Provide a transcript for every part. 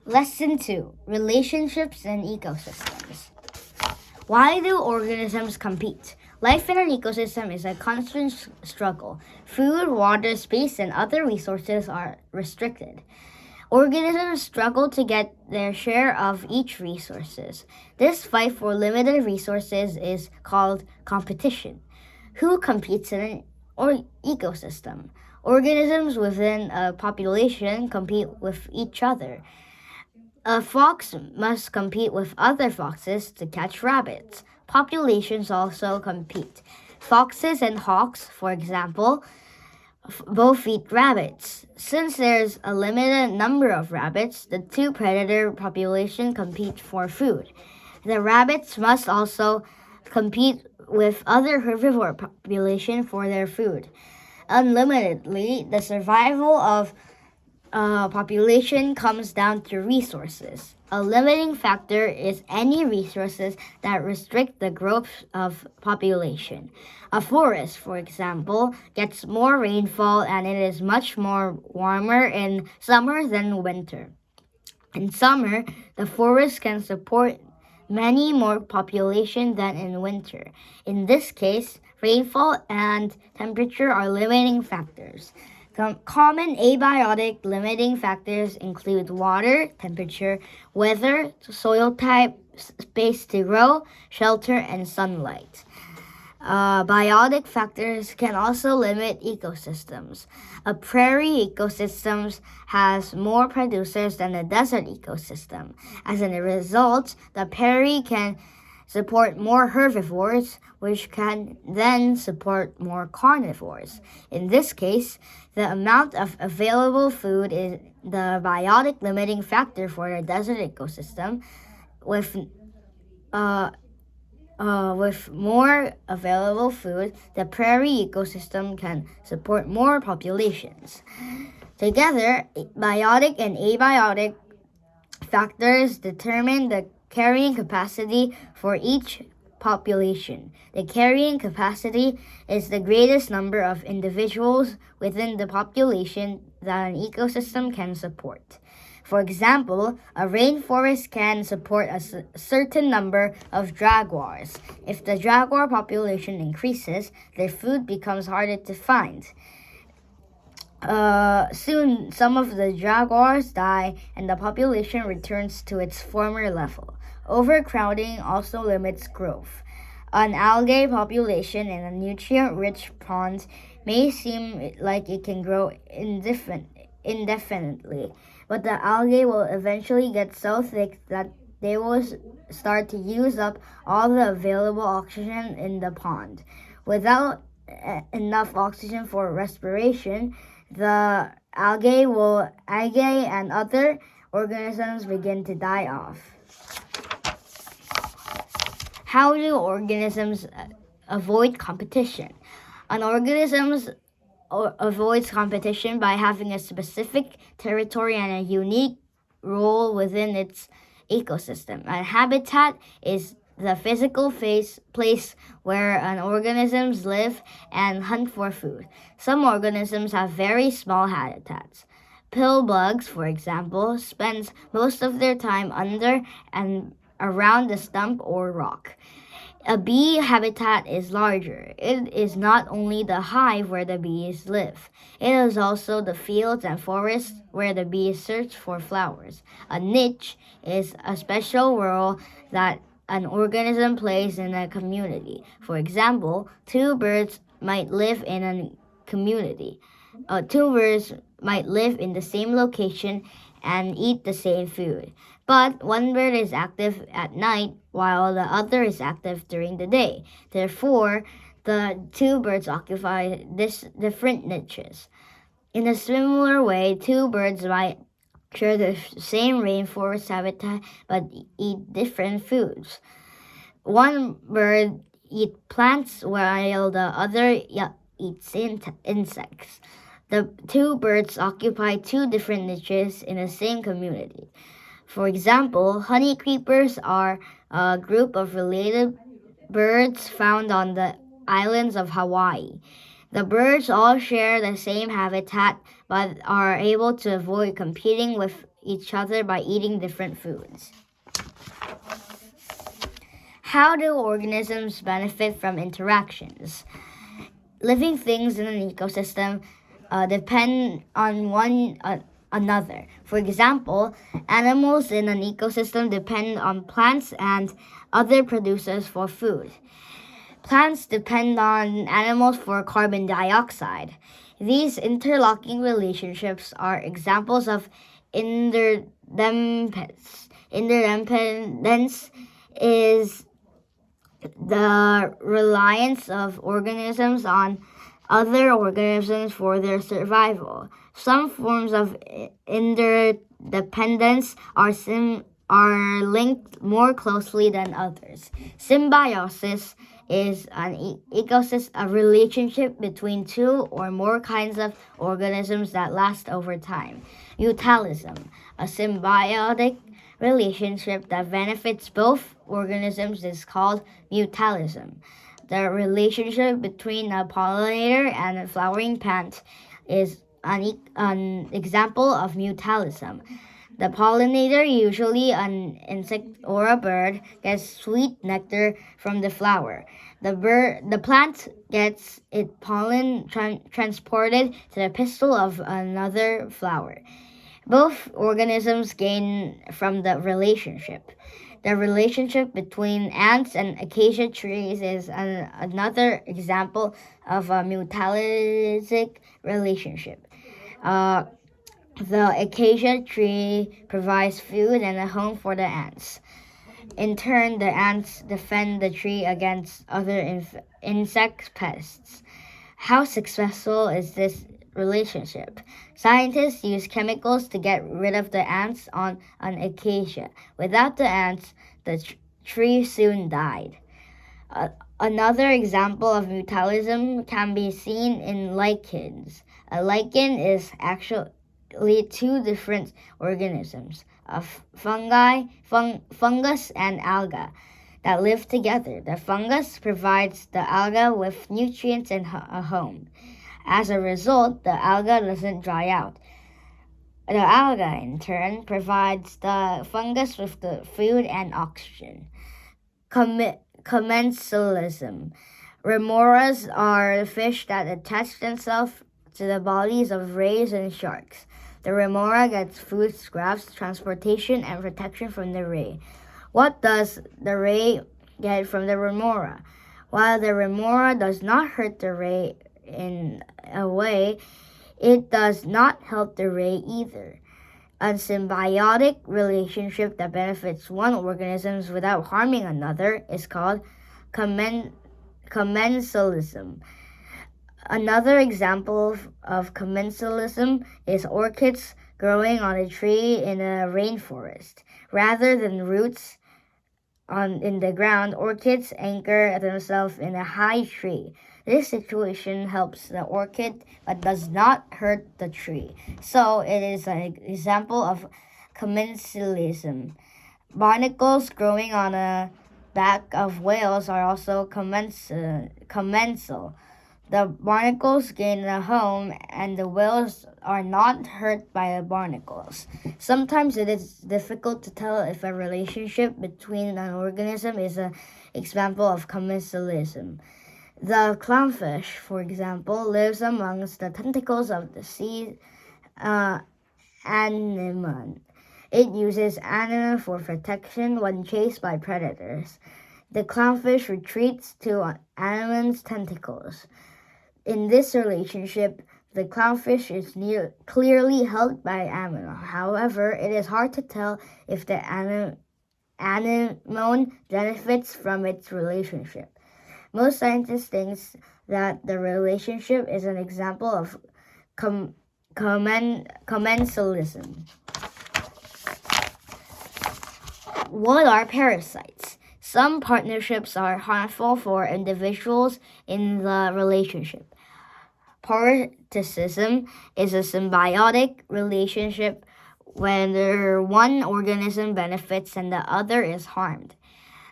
Lesson 2, Relationships and Ecosystems. Why do organisms compete? Life in an ecosystem is a constant struggle. Food, water, space, and other resources are restricted. Organisms struggle to get their share of each resources. This fight for limited resources is called competition. Who competes in an ecosystem? Organisms within a population compete with each other. A fox must compete with other foxes to catch rabbits. Populations also compete. Foxes and hawks, for example, both eat rabbits. Since there's a limited number of rabbits, the two predator populations compete for food. The rabbits must also compete with other herbivore population for their food. Unlimitedly, the survival of population comes down to resources. A limiting factor is any resources that restrict the growth of population. A forest, for example, gets more rainfall and it is much more warmer in summer than winter. In summer, the forest can support many more population than in winter. In this case, rainfall and temperature are limiting factors. Common abiotic limiting factors include water, temperature, weather, soil type, space to grow, shelter, and sunlight. Biotic factors can also limit ecosystems. A prairie ecosystem has more producers than a desert ecosystem. As a result, the prairie can support more herbivores, which can then support more carnivores. In this case, the amount of available food is the biotic limiting factor for the desert ecosystem. With more available food, the prairie ecosystem can support more populations. Together, biotic and abiotic factors determine the carrying capacity for each population. The carrying capacity is the greatest number of individuals within the population that an ecosystem can support. For example, a rainforest can support a certain number of jaguars. If the jaguar population increases, their food becomes harder to find. Soon, some of the jaguars die and the population returns to its former level. Overcrowding also limits growth. An algae population in a nutrient-rich pond may seem like it can grow indefinitely, but the algae will eventually get so thick that they will start to use up all the available oxygen in the pond. Without enough oxygen for respiration, the algae and other organisms begin to die off. How do organisms avoid competition? An organism avoids competition by having a specific territory and a unique role within its ecosystem. A habitat is the physical place where an organisms live and hunt for food. Some organisms have very small habitats. Pill bugs, for example, spends most of their time under and around a stump or rock. A bee habitat is larger. It is not only the hive where the bees live. It is also the fields and forests where the bees search for flowers. A niche is a special role that an organism plays in a community. For example, two birds might live in a community. Two birds might live in the same location and eat the same food. But one bird is active at night while the other is active during the day. Therefore, the two birds occupy different niches. In a similar way, two birds might share the same rainforest habitat but eat different foods. One bird eats plants while the other eats insects. The two birds occupy two different niches in the same community. For example, honey creepers are a group of related birds found on the islands of Hawaii. The birds all share the same habitat but are able to avoid competing with each other by eating different foods. How do organisms benefit from interactions? Living things in an ecosystem depend on one another. For example, animals in an ecosystem depend on plants and other producers for food. Plants depend on animals for carbon dioxide. These interlocking relationships are examples of interdependence. Interdependence is the reliance of organisms on other organisms for their survival. Some forms of interdependence are linked more closely than others. Symbiosis is a relationship between two or more kinds of organisms that last over time. Mutualism, a symbiotic relationship that benefits both organisms, is called mutualism. The relationship between a pollinator and a flowering plant is an example of mutualism. The pollinator, usually an insect or a bird, gets sweet nectar from the flower. The plant gets its pollen transported to the pistil of another flower. Both organisms gain from the relationship. The relationship between ants and acacia trees is another example of a mutualistic relationship. The acacia tree provides food and a home for the ants. In turn, the ants defend the tree against other insect pests. How successful is this relationship? Scientists use chemicals to get rid of the ants on an acacia. Without the ants, the tree soon died. Another example of mutualism can be seen in lichens. A lichen is actually two different organisms, fungus and alga, that live together. The fungus provides the alga with nutrients and a home. As a result, the alga doesn't dry out. The alga, in turn, provides the fungus with the food and oxygen. Commensalism. Remoras are fish that attach themselves to the bodies of rays and sharks. The remora gets food scraps, transportation, and protection from the ray. What does the ray get from the remora? While the remora does not hurt the ray in a way, it does not help the ray either. A symbiotic relationship that benefits one organism without harming another is called commensalism. Another example of commensalism is orchids growing on a tree in a rainforest. Rather than roots in the ground, orchids anchor themselves in a high tree. This situation helps the orchid but does not hurt the tree. So it is an example of commensalism. Barnacles growing on the back of whales are also commensal. The barnacles gain a home, and the whales are not hurt by the barnacles. Sometimes it is difficult to tell if a relationship between an organism is an example of commensalism. The clownfish, for example, lives amongst the tentacles of the sea anemone. It uses anemone for protection when chased by predators. The clownfish retreats to anemone's tentacles. In this relationship, the clownfish is clearly helped by anemone. However, it is hard to tell if the anemone benefits from its relationship. Most scientists think that the relationship is an example of commensalism. What are parasites? Some partnerships are harmful for individuals in the relationship. Parasitism is a symbiotic relationship where one organism benefits and the other is harmed.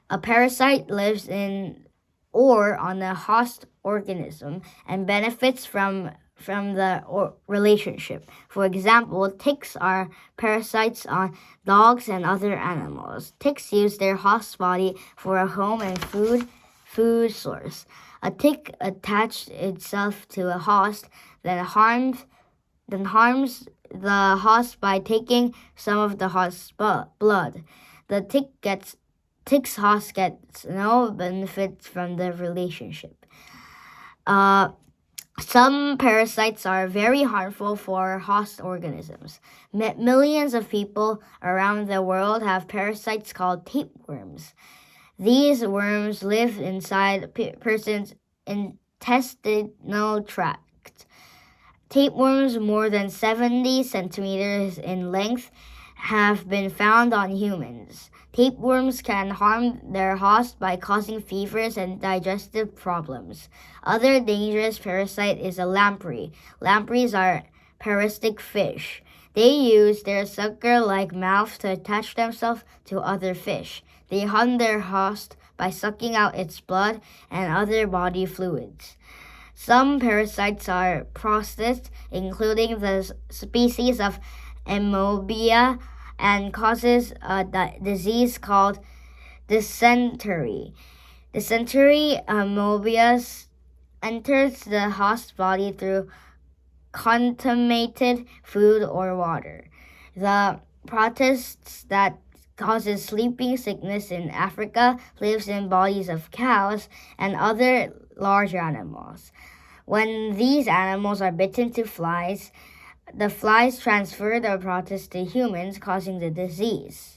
A parasite lives in or on a host organism and benefits from from the relationship. For example, ticks are parasites on dogs and other animals. Ticks use their host body for a home and food source. A tick attached itself to a host, then harms the host by taking some of the host's blood. The tick's host gets no benefits from the relationship. Some parasites are very harmful for host organisms. Millions of people around the world have parasites called tapeworms. These worms live inside a person's intestinal tract. Tapeworms more than 70 centimeters in length have been found on humans. Tapeworms can harm their host by causing fevers and digestive problems. Other dangerous parasite is a lamprey. Lampreys are parasitic fish. They use their sucker-like mouth to attach themselves to other fish. They harm their host by sucking out its blood and other body fluids. Some parasites are processed, including the species of Amobia, and causes a disease called dysentery. Dysentery Amoebius enters the host body through contaminated food or water. The protist that causes sleeping sickness in Africa lives in bodies of cows and other large animals. When these animals are bitten to flies, the flies transfer the protist to humans, causing the disease.